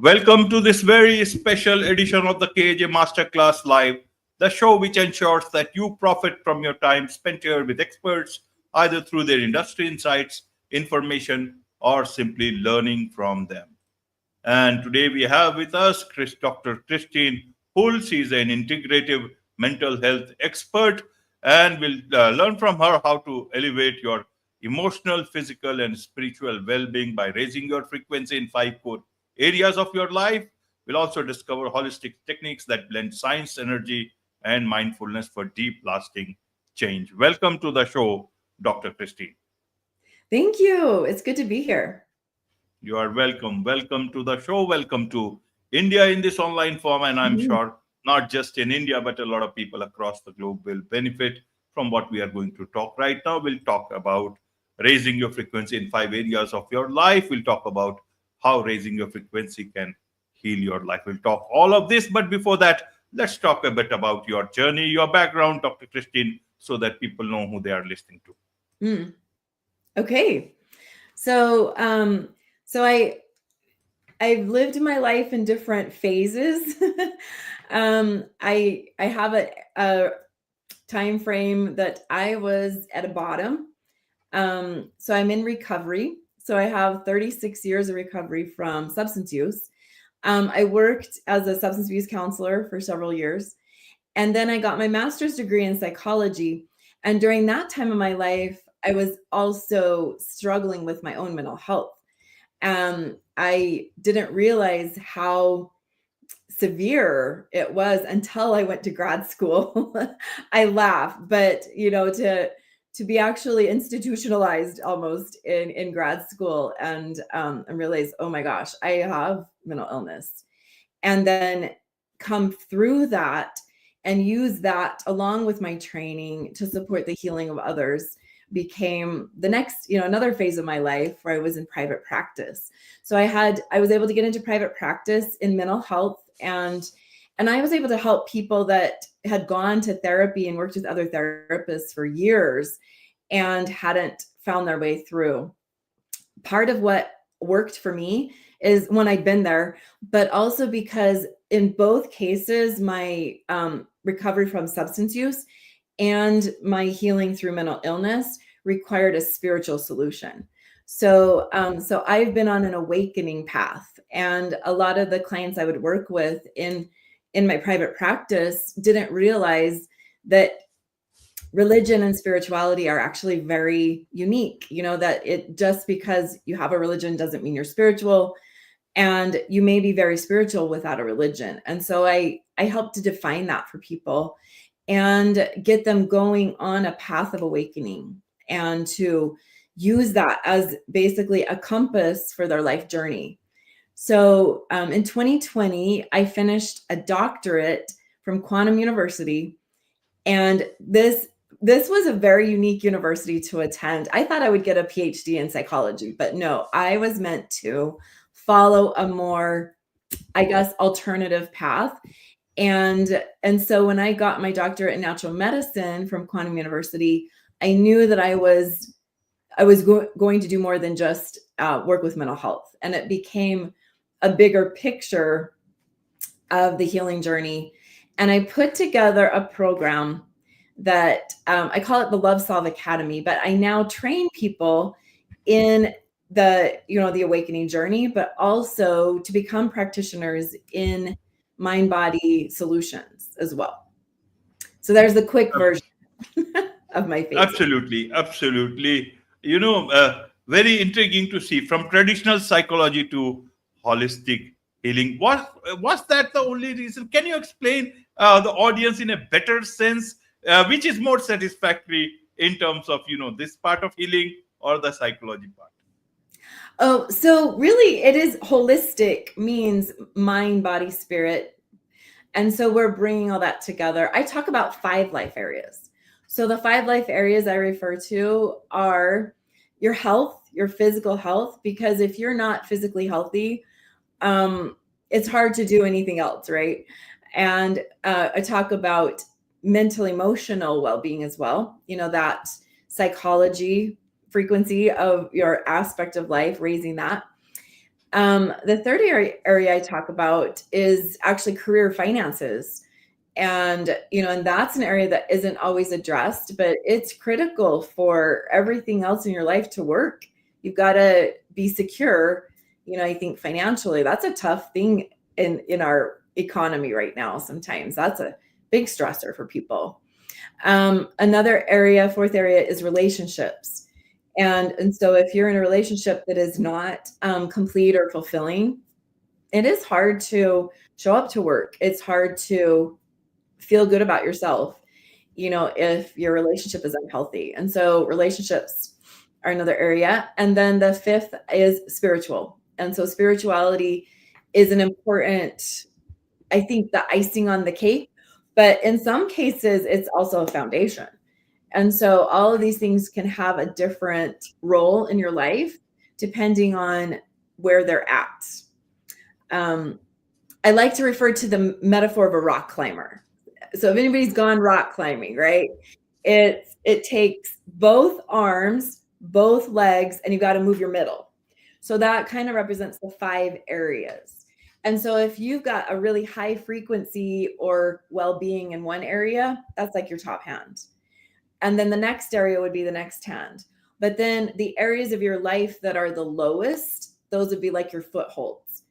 Welcome to this very special edition of the KAJ Masterclass Live, the show which ensures that you profit from your time spent here with experts, either through their industry insights, information, or simply learning from them. And today we have with us Dr. Cristine Hull. She is an integrative mental health expert, and we'll learn from her how to elevate your emotional, physical, and spiritual well being by raising your frequency in five core areas of your life. We'll also discover holistic techniques that blend science, energy, and mindfulness for deep, lasting change. Welcome to the show, Dr. Cristine. Thank you. It's good to be here. You are welcome. Welcome to the show. Welcome to India in this online form. And I'm sure not just in India, but a lot of people across the globe will benefit from what we are going to talk right now. We'll talk about raising your frequency in five areas of your life. We'll talk about how raising your frequency can heal your life. We'll talk all of this. But before that, let's talk a bit about your journey, your background, Dr. Cristine, so that people know who they are listening to. Okay. So I've lived my life in different phases. I have a time frame that I was at a bottom. So I'm in recovery. So I have 36 years of recovery from substance use. I worked as a substance abuse counselor for several years. And then I got my master's degree in psychology. And during that time of my life, I was also struggling with my own mental health. I didn't realize how severe it was until I went to grad school. I laugh, but to be actually institutionalized almost in grad school and realize, oh my gosh, I have mental illness, and then come through that and use that along with my training to support the healing of others became the next, another phase of my life where I was in private practice. So I was able to get into private practice in mental health, and I was able to help people that had gone to therapy and worked with other therapists for years and hadn't found their way through. Part of what worked for me is when I'd been there, but also because in both cases, my recovery from substance use and my healing through mental illness required a spiritual solution. So I've been on an awakening path, and a lot of the clients I would work with in my private practice didn't realize that religion and spirituality are actually very unique. That it just because you have a religion doesn't mean you're spiritual, and you may be very spiritual without a religion. And so I help to define that for people and get them going on a path of awakening and to use that as basically a compass for their life journey. So in 2020, I finished a doctorate from Quantum University, and this was a very unique university to attend. I thought I would get a PhD in psychology, but no, I was meant to follow a more, I guess, alternative path. And so when I got my doctorate in natural medicine from Quantum University, I knew that I was going to do more than just work with mental health. And it became a bigger picture of the healing journey. And I put together a program that I call it the Love Solve Academy, but I now train people in the awakening journey, but also to become practitioners in mind-body solutions as well. So there's the quick version of my face. Absolutely. Very intriguing to see from traditional psychology to holistic healing. Was that the only reason? Can you explain the audience in a better sense, which is more satisfactory in terms of, this part of healing or the psychology part? Oh, so really it is holistic, means mind, body, spirit. And so we're bringing all that together. I talk about 5 life areas. So the 5 life areas I refer to are your health, your physical health, because if you're not physically healthy, it's hard to do anything else, right? And I talk about mental, emotional well-being as well. That psychology frequency of your aspect of life, raising that. The third area I talk about is actually career finances. And, and that's an area that isn't always addressed, but it's critical for everything else in your life to work. You've got to be secure. I think financially, that's a tough thing in our economy right now. Sometimes that's a big stressor for people. Another area, fourth area, is relationships. And so if you're in a relationship that is not complete or fulfilling, it is hard to show up to work. It's hard to feel good about yourself, if your relationship is unhealthy. And so relationships are another area. And then the fifth is spiritual. And so spirituality is an important, I think, the icing on the cake, but in some cases, it's also a foundation. And so all of these things can have a different role in your life, depending on where they're at. I like to refer to the metaphor of a rock climber. So if anybody's gone rock climbing, right, it takes both arms, both legs, and you got to move your middle. So that kind of represents the 5 areas. And so if you've got a really high frequency or well-being in one area, that's like your top hand. And then the next area would be the next hand. But then the areas of your life that are the lowest, those would be like your footholds.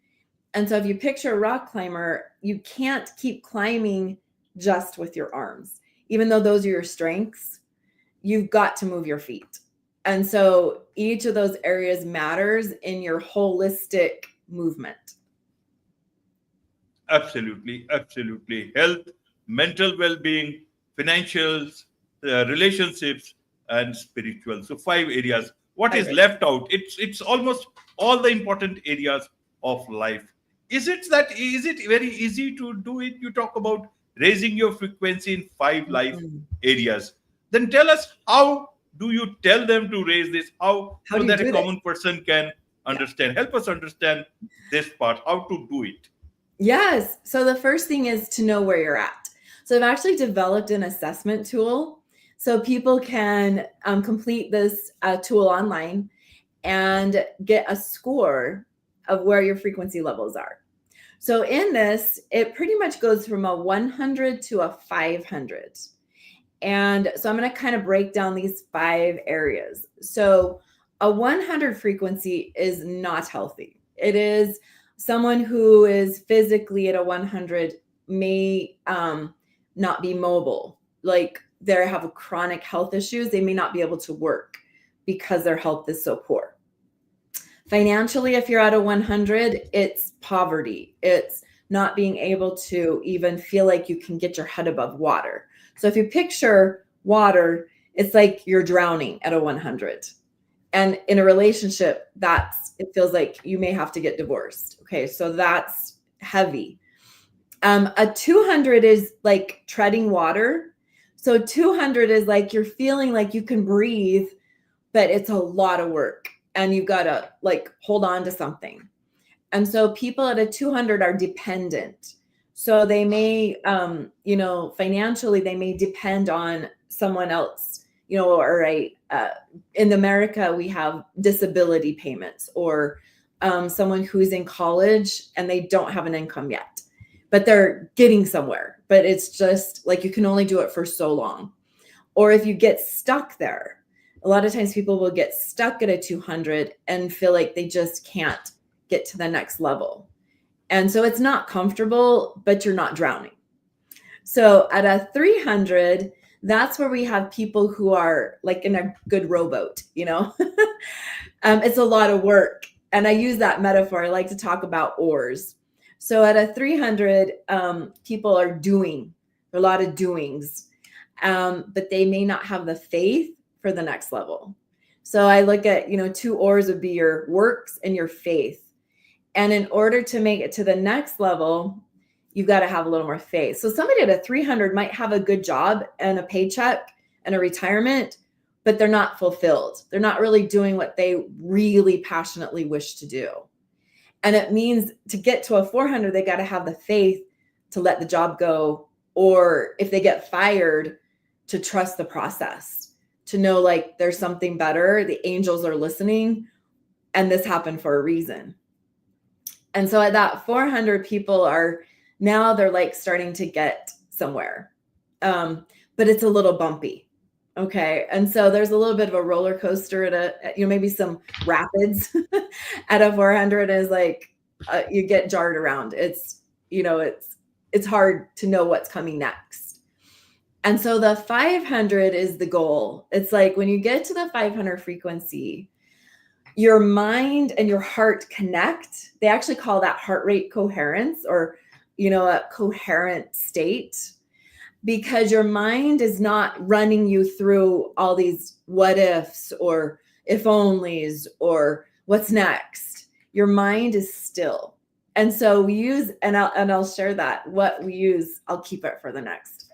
And so if you picture a rock climber, you can't keep climbing just with your arms. Even though those are your strengths, you've got to move your feet. And so each of those areas matters in your holistic movement. Absolutely. Health, mental well-being, financials, relationships, and spiritual. So 5 areas. What is left out? It's almost all the important areas of life. Is it very easy to do it? You talk about raising your frequency in 5 life areas. Then tell us, how do you tell them to raise this? How so that a common person can understand? Help us understand this part, how to do it. Yes. So the first thing is to know where you're at. So I've actually developed an assessment tool so people can complete this tool online and get a score of where your frequency levels are. So in this, it pretty much goes from a 100 to a 500. And so I'm going to kind of break down these 5 areas. So a 100 frequency is not healthy. It is someone who is physically at a 100 may not be mobile. Like they have chronic health issues. They may not be able to work because their health is so poor. Financially, if you're at a 100, it's poverty. It's not being able to even feel like you can get your head above water. So if you picture water, it's like you're drowning at a 100. And in a relationship, it feels like you may have to get divorced. Okay, so that's heavy. A 200 is like treading water. So 200 is like you're feeling like you can breathe, but it's a lot of work and you've got to like hold on to something. And so people at a 200 are dependent. So they may, financially, they may depend on someone else, or in America, we have disability payments or someone who's in college and they don't have an income yet, but they're getting somewhere. But it's just like you can only do it for so long. Or if you get stuck there, a lot of times people will get stuck at a 200 and feel like they just can't get to the next level. And so it's not comfortable, but you're not drowning. So at a 300, that's where we have people who are like in a good rowboat, it's a lot of work. And I use that metaphor. I like to talk about oars. So at a 300, people are doing a lot of doings, but they may not have the faith for the next level. So I look at, 2 oars would be your works and your faith. And in order to make it to the next level, you've got to have a little more faith. So somebody at a 300 might have a good job and a paycheck and a retirement, but they're not fulfilled. They're not really doing what they really passionately wish to do. And it means to get to a 400, they got to have the faith to let the job go. Or if they get fired, to trust the process, to know like there's something better. The angels are listening and this happened for a reason. And so at that 400, people are now they're like starting to get somewhere. But it's a little bumpy. Okay. And so there's a little bit of a roller coaster at maybe some rapids at a 400 is like, you get jarred around. It's hard to know what's coming next. And so the 500 is the goal. It's like when you get to the 500 frequency, your mind and your heart connect. They actually call that heart rate coherence, or, a coherent state, because your mind is not running you through all these what ifs or if onlys or what's next. Your mind is still. And so we use, and I'll share that, what we use. I'll keep it for the next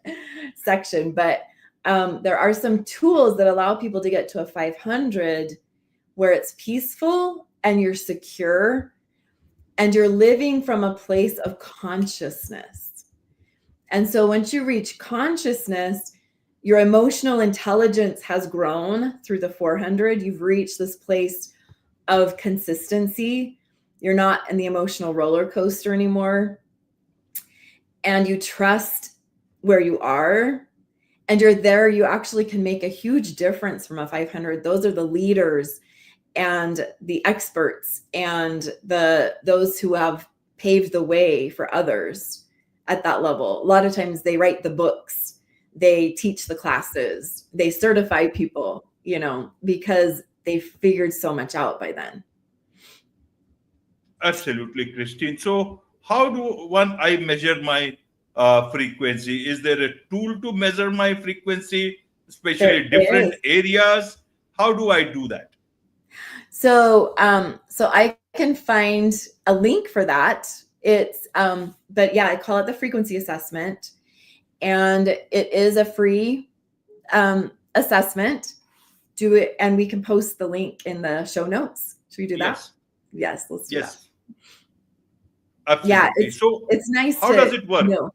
section, but there are some tools that allow people to get to a 500 where it's peaceful and you're secure and you're living from a place of consciousness. And so once you reach consciousness, your emotional intelligence has grown through the 400. You've reached this place of consistency. You're not in the emotional roller coaster anymore. And you trust where you are. And you're there. You actually can make a huge difference from a 500. Those are the leaders and the experts and those who have paved the way for others at that level. A lot of times they write the books, they teach the classes, they certify people, because they figured so much out by then. Absolutely, Christine. So how do I measure my frequency? Is there a tool to measure my frequency, especially different areas? How do I do that? So I can find a link for that. It's, but yeah, I call it the frequency assessment, and it is a free assessment. Do it, and we can post the link in the show notes. Should we do that? Yes, let's do that. Absolutely. Yeah, so it's nice. How does it work? Know.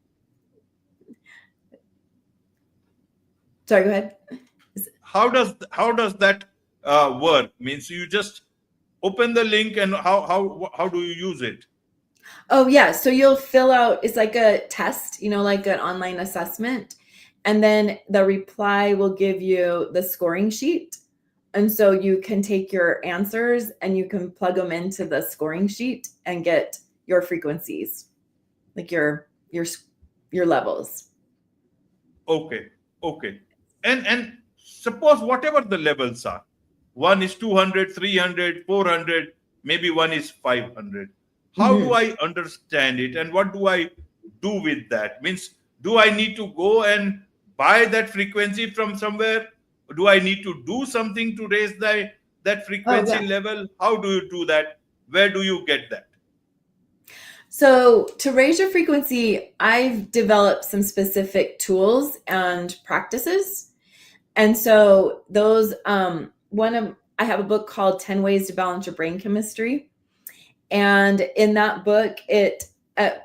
Sorry, go ahead. How does that work? Means you just open the link, and how do you use it? Oh yeah, so you'll fill out, it's like a test, like an online assessment, and then the reply will give you the scoring sheet. And so you can take your answers and you can plug them into the scoring sheet and get your frequencies, like your levels. Okay. And suppose whatever the levels are, one is 200, 300, 400, maybe one is 500. How do I understand it, and what do I do with that? Means, do I need to go and buy that frequency from somewhere? Do I need to do something to raise that frequency level? How do you do that? Where do you get that? So to raise your frequency, I've developed some specific tools and practices. And so those, I have a book called 10 Ways to Balance Your Brain Chemistry. And in that book, it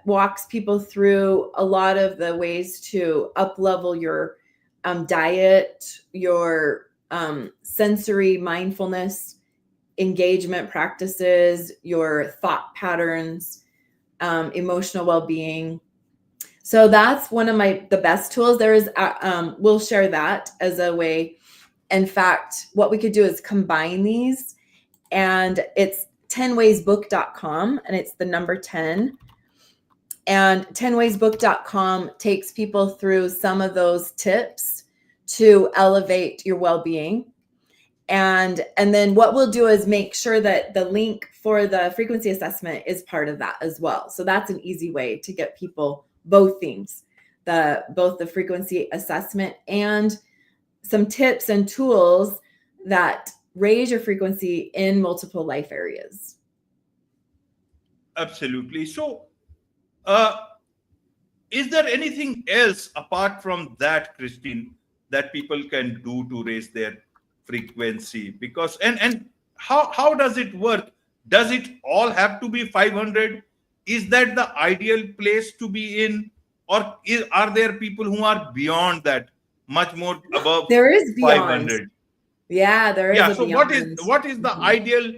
walks people through a lot of the ways to up-level your diet, your sensory mindfulness, engagement practices, your thought patterns, emotional well-being. So that's one of the best tools. There is, we'll share that as a way. In fact, what we could do is combine these, and it's 10waysbook.com, and it's the number 10. And 10waysbook.com takes people through some of those tips to elevate your well-being. And then what we'll do is make sure that the link for the frequency assessment is part of that as well. So that's an easy way to get people both things, both the frequency assessment and some tips and tools that raise your frequency in multiple life areas. Absolutely. So, is there anything else apart from that, Christine, that people can do to raise their frequency? Because and how does it work? Does it all have to be 500? Is that the ideal place to be in, or are there people who are beyond that, much more above? There is beyond. 500. Yeah, there is. Yeah. So beyond. What is the ideal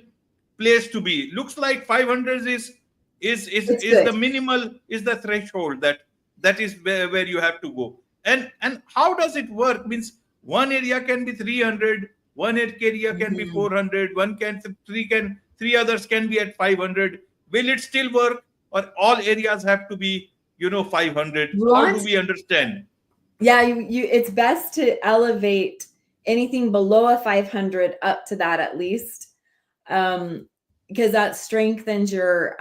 place to be? Looks like 500 is It's is the good. minimal, is the threshold that is where you have to go. And how does it work? Means one area can be 300, one area can be Mhm. 400, one can three others can be at 500. Will it still work, or all areas have to be 500? You How do want we understand? Yeah, you it's best to elevate anything below a 500 up to that at least. Because that strengthens your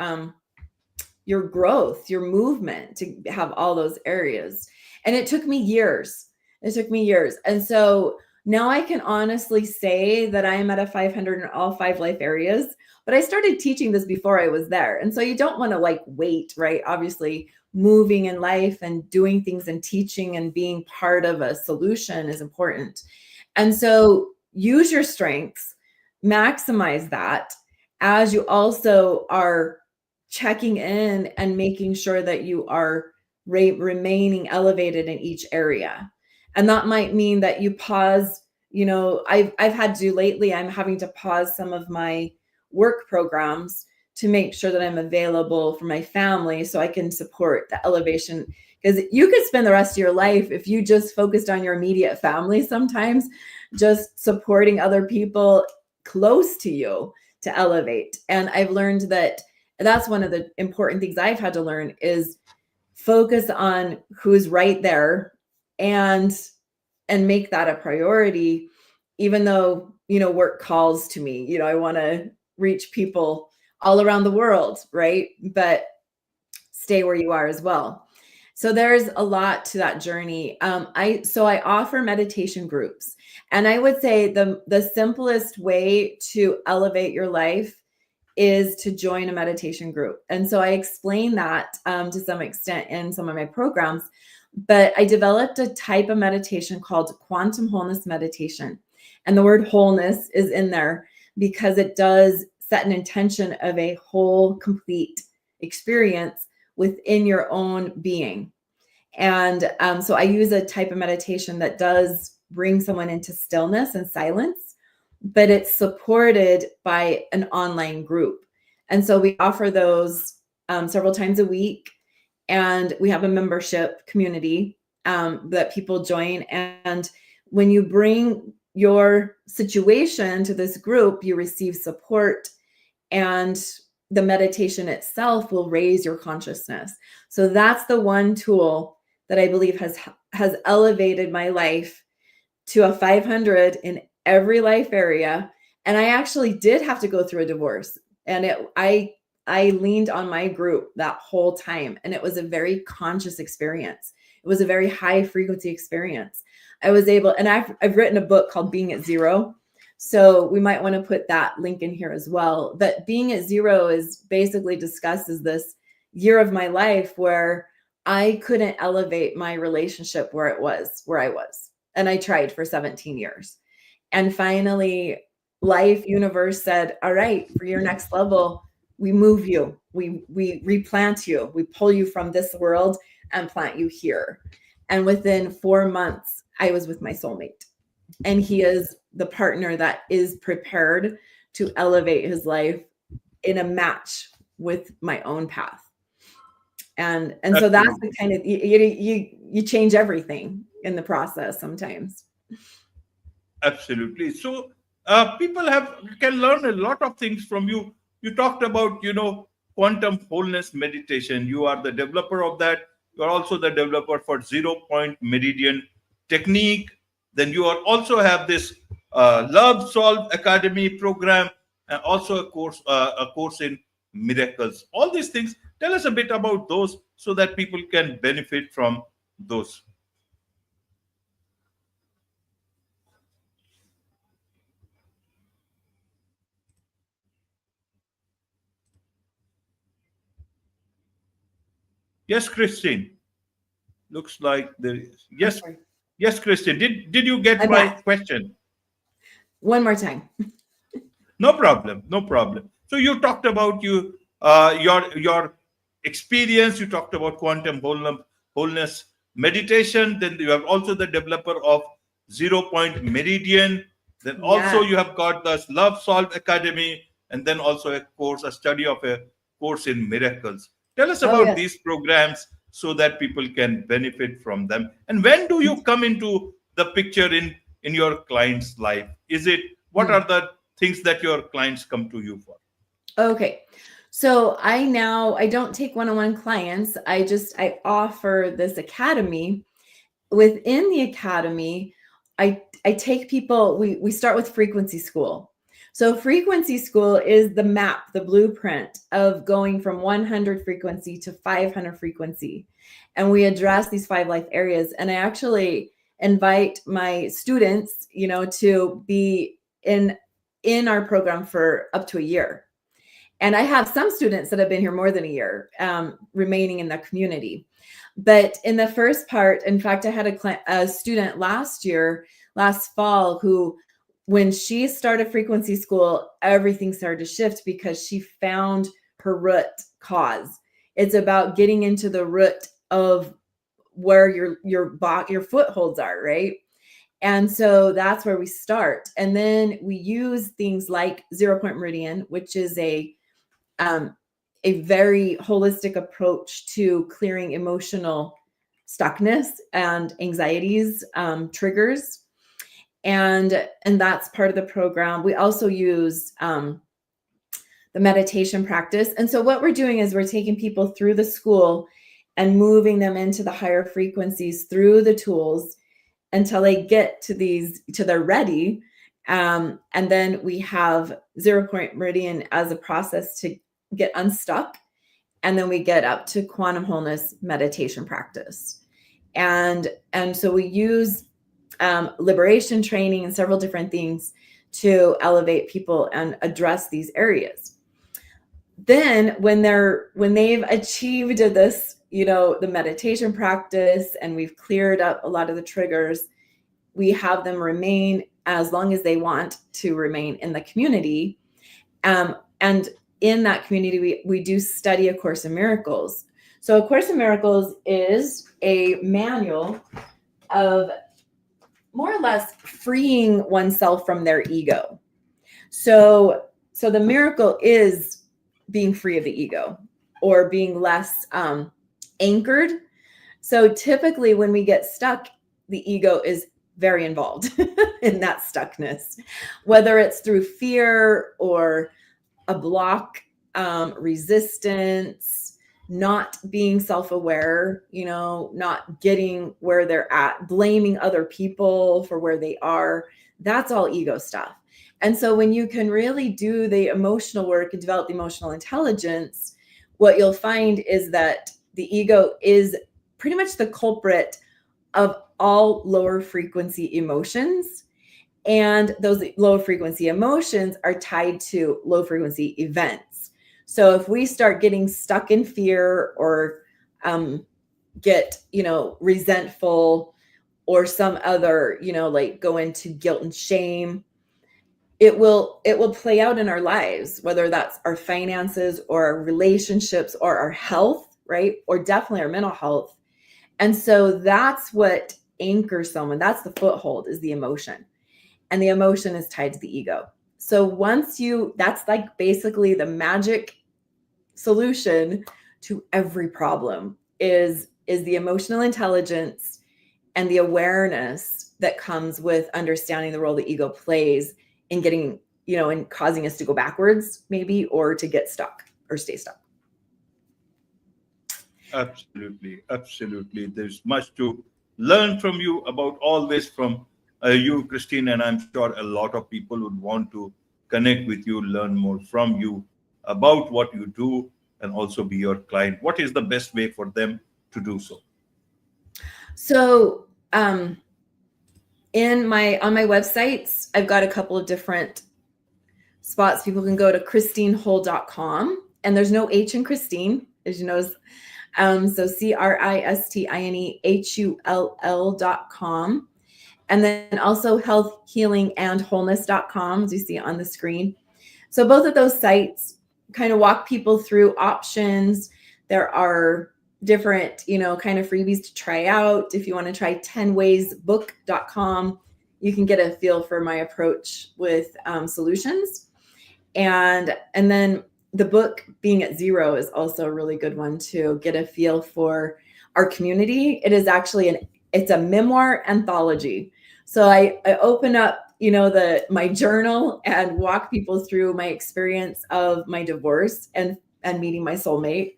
growth, your movement, to have all those areas. And it took me years. It took me years. And so now I can honestly say that I am at a 500 in all 5 life areas. But I started teaching this before I was there. And so you don't want to like wait, right? Obviously, moving in life and doing things and teaching and being part of a solution is important. And so use your strengths, maximize that, as you also are checking in and making sure that you are remaining elevated in each area. And that might mean that you pause. I've had to lately, I'm having to pause some of my work programs to make sure that I'm available for my family so I can support the elevation. Because you could spend the rest of your life, if you just focused on your immediate family, sometimes just supporting other people close to you to elevate. And I've learned that that's one of the important things I've had to learn is focus on who's right there and make that a priority, even though, work calls to me. I want to reach people all around the world, right? But stay where you are as well. So there's a lot to that journey. I offer meditation groups, and I would say the simplest way to elevate your life is to join a meditation group. And so I explain that to some extent in some of my programs, but I developed a type of meditation called Quantum Wholeness Meditation. And the word wholeness is in there because it does set an intention of a whole, complete experience within your own being. And so I use a type of meditation that does bring someone into stillness and silence, but it's supported by an online group. And so we offer those several times a week. And we have a membership community that people join. And when you bring your situation to this group, you receive support, and the meditation itself will raise your consciousness. So that's the one tool that I believe has elevated my life to a 500 in every life area. And I actually did have to go through a divorce, and I leaned on my group that whole time, and it was a very conscious experience. It was a very high frequency experience. I was able, and I've written a book called Being at Zero. So we might want to put that link in here as well. But Being at Zero is basically discusses this year of my life where I couldn't elevate my relationship where I was. And I tried for 17 years. And finally, life, universe said, all right, for your next level, we move you, we replant you, we pull you from this world and plant you here. And within 4 months, I was with my soulmate. And he is the partner that is prepared to elevate his life in a match with my own path. And so that's the kind of, you change everything in the process sometimes. Absolutely. So people can learn a lot of things from you. You talked about, quantum wholeness meditation. You are the developer of that. You are also the developer for Zero Point Meridian technique. Then you also have this Love Solve Academy program, and also a course in miracles. All these things. Tell us a bit about those so that people can benefit from those. Yes, Christine. Looks like there is. Yes, Okay. yes, Christine. Did you get I'm my back. question? One more time. No problem. No problem. So you talked about your experience. You talked about wholeness meditation. Then you have also the developer of Zero Point Meridian. Then also Yeah. you have got the Love Solve Academy, and then also a course, a study of a Course in Miracles. Tell us Oh, about yes. these programs so that people can benefit from them. And when do you come into the picture in your client's life? Is it, what are the things that your clients come to you for? Okay. So I don't take one-on-one clients. I offer this academy. Within the academy, I take people, we start with frequency school. So frequency school is the map, the blueprint of going from 100 frequency to 500 frequency. And we address these 5 life areas. And I actually invite my students, to be in our program for up to a year. And I have some students that have been here more than a year, remaining in the community. But in the first part, in fact, I had a student last fall, who, when she started frequency school, everything started to shift because she found her root cause. It's about getting into the root of where your footholds are, right? And so that's where we start. And then we use things like Zero Point Meridian, which is a very holistic approach to clearing emotional stuckness and anxieties, triggers. And that's part of the program. We also use the meditation practice. And so what we're doing is we're taking people through the school and moving them into the higher frequencies through the tools until they get to they're ready. And then we have Zero Point Meridian as a process to get unstuck. And then we get up to Quantum Wholeness Meditation practice. And so we use liberation training and several different things to elevate people and address these areas. Then when they've achieved this, the meditation practice, and we've cleared up a lot of the triggers, we have them remain as long as they want to remain in the community. And in that community, we do study A Course in Miracles. So A Course in Miracles is a manual of more or less freeing oneself from their ego. So the miracle is being free of the ego, or being less anchored. So typically when we get stuck, the ego is very involved in that stuckness, whether it's through fear or a block, resistance, not being self-aware, not getting where they're at, blaming other people for where they are. That's all ego stuff. And so when you can really do the emotional work and develop the emotional intelligence, what you'll find is that the ego is pretty much the culprit of all lower frequency emotions. And those low frequency emotions are tied to low frequency events. So if we start getting stuck in fear, or get, resentful, or some other, like go into guilt and shame, it will play out in our lives, whether that's our finances or our relationships or our health, right? Or definitely our mental health. And so that's what anchors someone. That's the foothold, is the emotion. And the emotion is tied to the ego. So that's like basically the magic solution to every problem is the emotional intelligence and the awareness that comes with understanding the role the ego plays in getting, and causing us to go backwards maybe, or to get stuck or stay stuck. Absolutely. Absolutely. There's much to learn from you about all this from you, Cristine, and I'm sure a lot of people would want to connect with you, learn more from you about what you do, and also be your client. What is the best way for them to do so? So on my websites, I've got a couple of different spots. People can go to CristineHull.com, and there's no H in Cristine, as you know. So CristineHull.com. And then also health, healing, and wholeness.com, as you see on the screen. So both of those sites kind of walk people through options. There are different, kind of freebies to try out. If you want to try 10waysbook.com, you can get a feel for my approach with solutions. And then the book Being at Zero is also a really good one to get a feel for our community. It is actually it's a memoir anthology. So I open up, my journal and walk people through my experience of my divorce and meeting my soulmate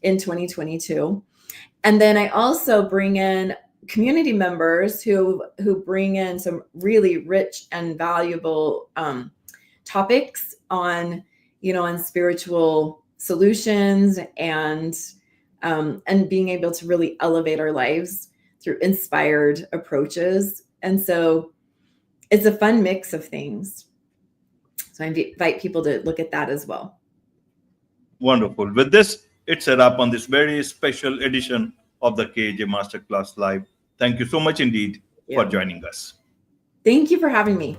in 2022. And then I also bring in community members who bring in some really rich and valuable topics on spiritual solutions and being able to really elevate our lives through inspired approaches. And so it's a fun mix of things. So I invite people to look at that as well. Wonderful. With this, it's a wrap on this very special edition of the KAJ Masterclass Live. Thank you so much indeed for joining us. Thank you for having me.